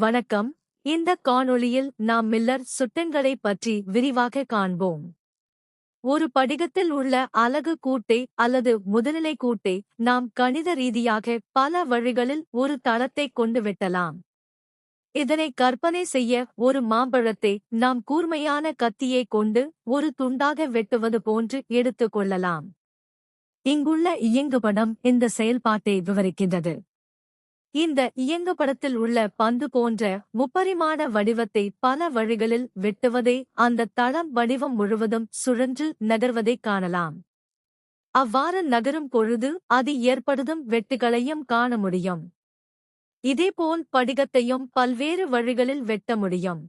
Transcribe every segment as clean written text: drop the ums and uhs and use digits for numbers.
வணக்கம். இந்த காணொளியில் நாம் மில்லர் சுட்டெண்களை பற்றி விரிவாக காண்போம். ஒரு படிகத்தில் உள்ள அலகு கூட்டை அல்லது முதல்நிலை கூட்டை நாம் கணித ரீதியாக பல வழிகளில் ஒரு தளத்தைக் கொண்டு வெட்டலாம். இதனை கற்பனை செய்ய ஒரு மாம்பழத்தை நாம் கூர்மையான கத்தியை கொண்டு ஒரு துண்டாக வெட்டுவது போன்று எடுத்துக் கொள்ளலாம். இங்குள்ள இயங்குபடம் இந்த செயல்பாட்டை விவரிக்கின்றது. இந்த இயங்குபடத்தில் உள்ள பந்து போன்ற முப்பரிமாண வடிவத்தை பல வழிகளில் வெட்டுவதை அந்த தளம் வடிவம் முழுவதும் சுழன்று நகர்வதைக் காணலாம். அவ்வாறு நகரும் பொழுது அது ஏற்படுத்தும் வெட்டுகளையும் காண முடியும். இதேபோல் படிகத்தையும் பல்வேறு வழிகளில் வெட்ட முடியும்.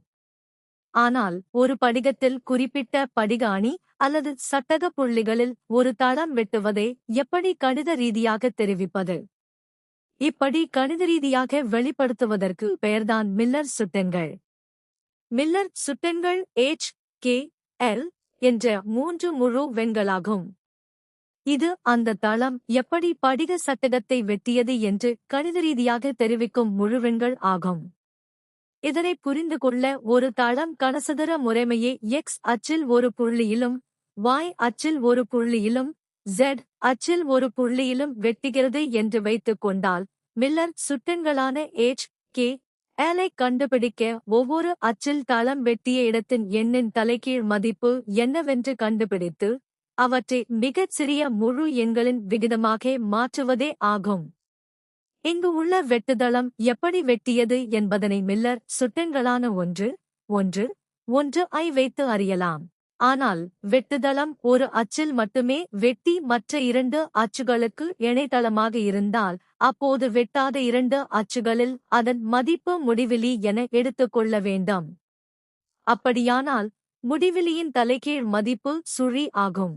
ஆனால் ஒரு படிகத்தில் குறிப்பிட்ட படிக அணி அல்லது சட்டக புள்ளிகளில் ஒரு தளம் வெட்டுவதை எப்படி கணித ரீதியாக தெரிவிப்பது? இப்படி கணித ரீதியாக வெளிப்படுத்துவதற்கு பெயர்தான் மில்லர் சுட்டெண்கள். Miller சுட்டெண்கள் H.K.L. என்ற 3 முழு வெண்களாகும். இது அந்த தளம் எப்படி படிக சட்டகத்தை வெட்டியது என்று கணித ரீதியாக தெரிவிக்கும் முழுவெண்கள் ஆகும். இதனை புரிந்து கொள்ள ஒரு தளம் கனசதுர முறைமையை X அச்சில் ஒரு புள்ளியிலும் Y அச்சில் ஒரு புள்ளியிலும் Z அச்சில் ஒரு புள்ளியிலும் வெட்டுகிறது என்று வைத்துக் கொண்டால் மில்லர் சுட்டெண்களான H.K.L. ஐ கண்டுபிடிக்க ஒவ்வொரு அச்சில் தளம் வெட்டிய இடத்தின் எண்ணின் தலைகீழ் மதிப்பு என்னவென்று கண்டுபிடித்து அவற்றை மிகச் சிறிய முழு எண்களின் விகிதமாக மாற்றுவதே ஆகும். இங்கு உள்ள வெட்டுதளம் எப்படி வெட்டியது என்பதனை மில்லர் சுட்டெண்களான 1 ஐ வைத்து அறியலாம். ஆனால் வெட்டுதளம் ஒரு அச்சில் மட்டுமே வெட்டி மற்ற 2 அச்சுகளுக்கு இணைதளமாக இருந்தால் அப்போது வெட்டாத 2 அச்சுகளில் அதன் மதிப்பு முடிவிலி என எடுத்துக்கொள்ள வேண்டும். அப்படியானால் முடிவிலியின் தலைகீழ் மதிப்பு சுழி ஆகும்.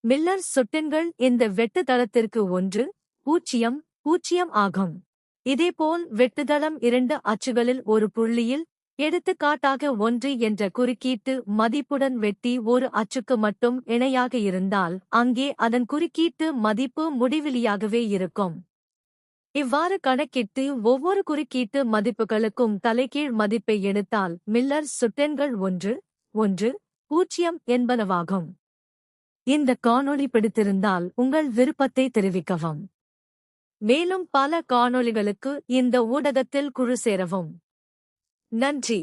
மில்லர் சுட்டெண்கள் இந்த வெட்டுதளத்திற்கு 1 0 ஆகும். இதேபோல் வெட்டுதளம் 2 அச்சுகளில் ஒரு புள்ளியில் எடுத்துக்காட்டாக 1 என்ற குறுக்கீட்டு மதிப்புடன் வெட்டி ஒரு அச்சுக்கு மட்டும் இணையாக இருந்தால் அங்கே அதன் குறுக்கீட்டு மதிப்பு முடிவிலியாகவே இருக்கும். இவ்வாறு கணக்கிட்டு ஒவ்வொரு குறுக்கீட்டு மதிப்புகளுக்கும் தலைகீழ் மதிப்பை எடுத்தால் மில்லர் சுட்டெண்கள் 1 0 என்பனவாகும். இந்த காணொளி பிடித்திருந்தால் உங்கள் விருப்பத்தை தெரிவிக்கவும். மேலும் பல காணொளிகளுக்கு இந்த ஊடகத்தில் குழு சேரவும். நன்றி.